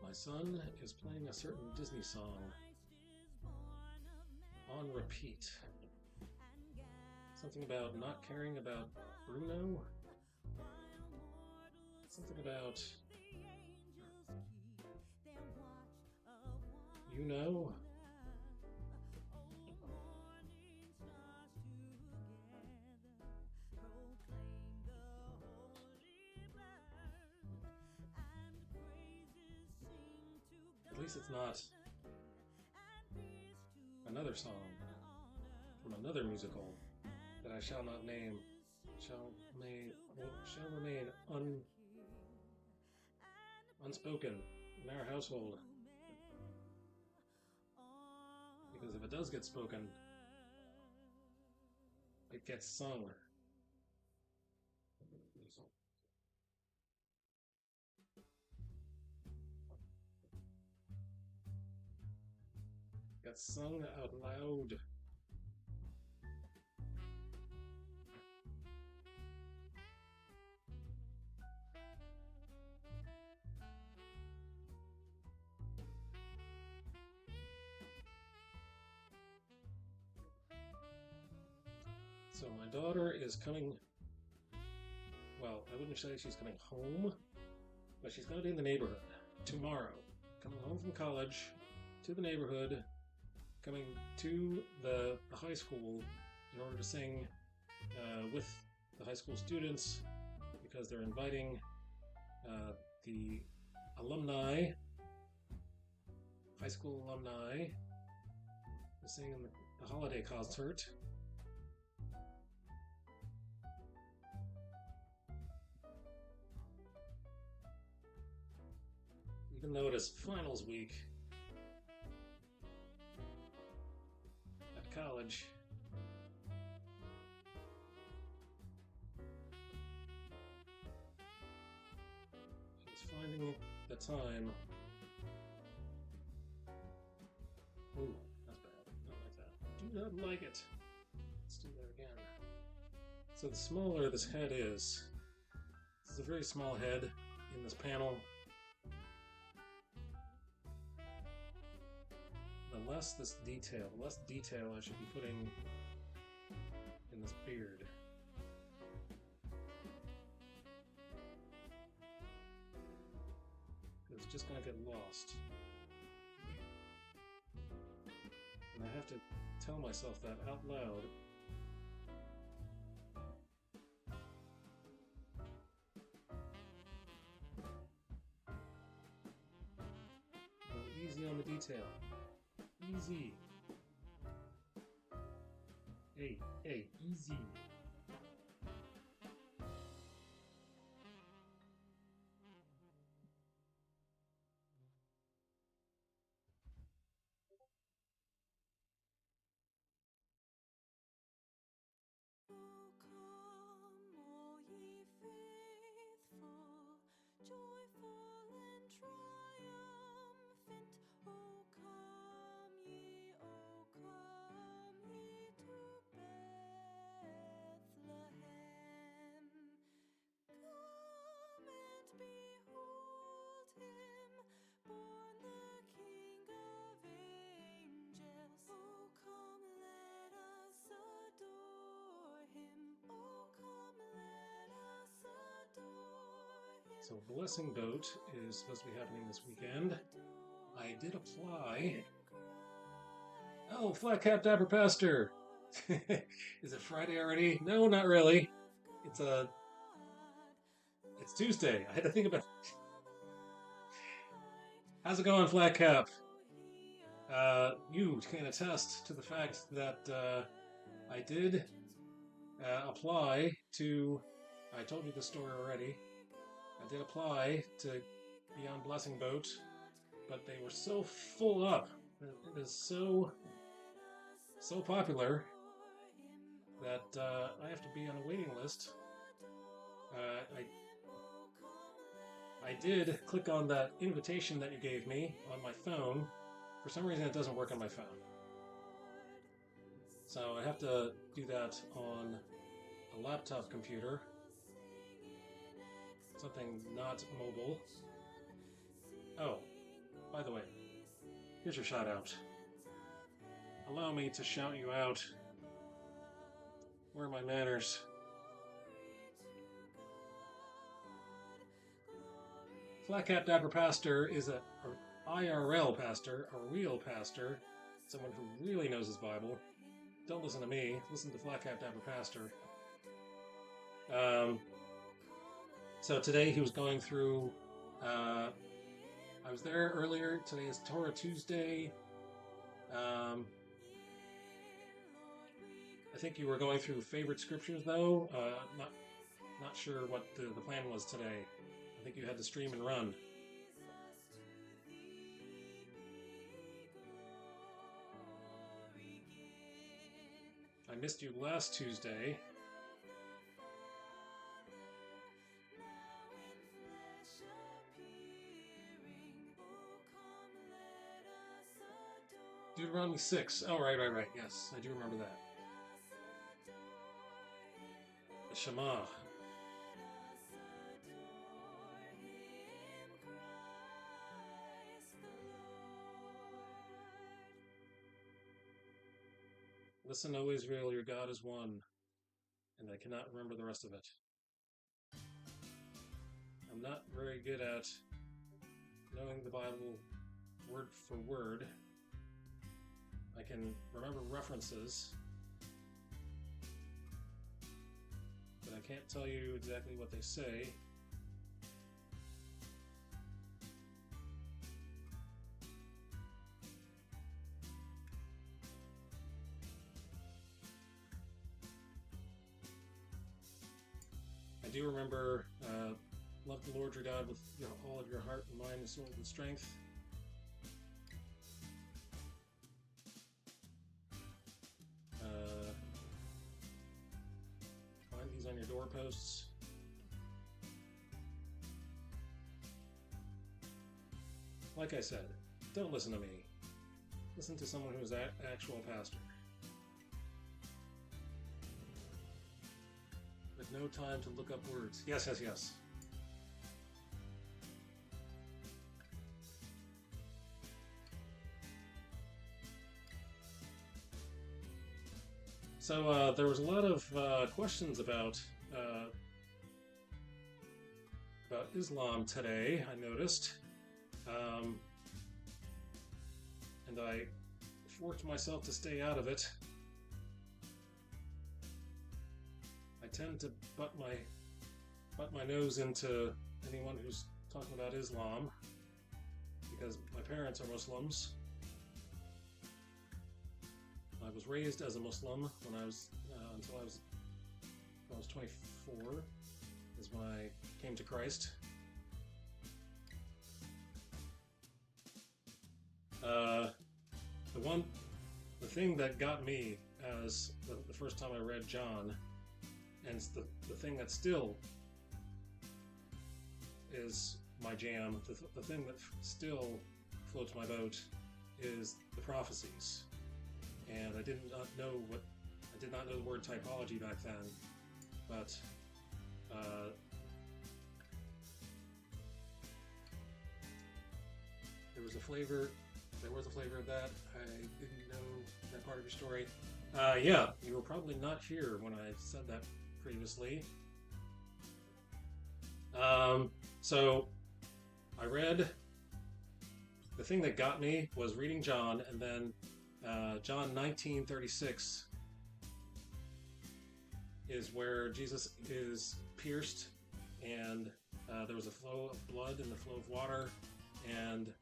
My son is playing a certain Disney song on repeat. Something about not caring about Bruno. Something about, you know. At least it's not another song from another musical that I shall not name, shall remain unspoken in our household. Because if it does get spoken, it gets sung. Gets sung out loud. So my daughter is coming, well, I wouldn't say she's coming home, but she's going to be in the neighborhood tomorrow. Coming home from college to the neighborhood, coming to the high school in order to sing with the high school students because they're inviting the alumni, high school alumni, to sing in the holiday concert. Even though it is finals week at college, she's finding the time. Ooh, that's bad. Don't like that. Do not like it. Let's do that again. So the smaller this head is, this is a very small head in this panel. The less this detail, the less detail I should be putting in this beard. It's just going to get lost. And I have to tell myself that out loud. Go easy on the detail. Easy. Hey, easy. So Blessing Boat is supposed to be happening this weekend. I did apply. Oh, Flat Cap Dapper Pastor! Is it Friday already? No, not really. It's Tuesday. I had to think about it. How's it going, Flat Cap? You can attest to the fact that I did apply to, I told you the story already, I did apply to be on Blessing Boat, but they were so full up, it is so popular that I have to be on a waiting list. I did click on that invitation that you gave me on my phone. For some reason it doesn't work on my phone. So I have to do that on a laptop computer. Something not mobile. Oh, By the way, here's your shout out. Allow me to shout you out. Where are my manners? Flat Cap Dapper Pastor is a IRL pastor, a real pastor, someone who really knows his Bible. Don't listen to me, listen to Flat Cap Dapper Pastor. So today he was going through, I was there earlier, today is Torah Tuesday. I think you were going through favorite scriptures though, not sure what the plan was today. I think you had to stream and run. I missed you last Tuesday. Deuteronomy 6. Oh, right. Yes, I do remember that. The Shema. Listen, O Israel, your God is one, and I cannot remember the rest of it. I'm not very good at knowing the Bible word for word. I can remember references, but I can't tell you exactly what they say. I do remember, love the Lord your God with all of your heart and mind and soul and strength. Find these on your doorposts. Like I said, don't listen to me. Listen to someone who's an actual pastor. With no time to look up words. Yes. So there was a lot of questions about Islam today, I noticed. And I forced myself to stay out of it. I tend to butt my nose into anyone who's talking about Islam because my parents are Muslims. I was raised as a Muslim when I was until I was 24 is when I came to Christ. The thing that got me as the first time I read John, and the thing that still is my jam, the thing that still floats my boat, is the prophecies. And I did not know the word typology back then, but there was a flavor of that. I didn't know that part of your story. Yeah, you were probably not here when I said that previously. So I read, the thing that got me was reading John, and then John 19:36 is where Jesus is pierced, and there was a flow of blood and the flow of water, and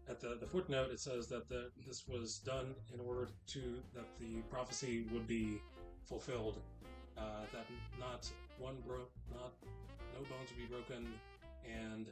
at the footnote it says that this was done in order that the prophecy would be fulfilled, that no bones would be broken, and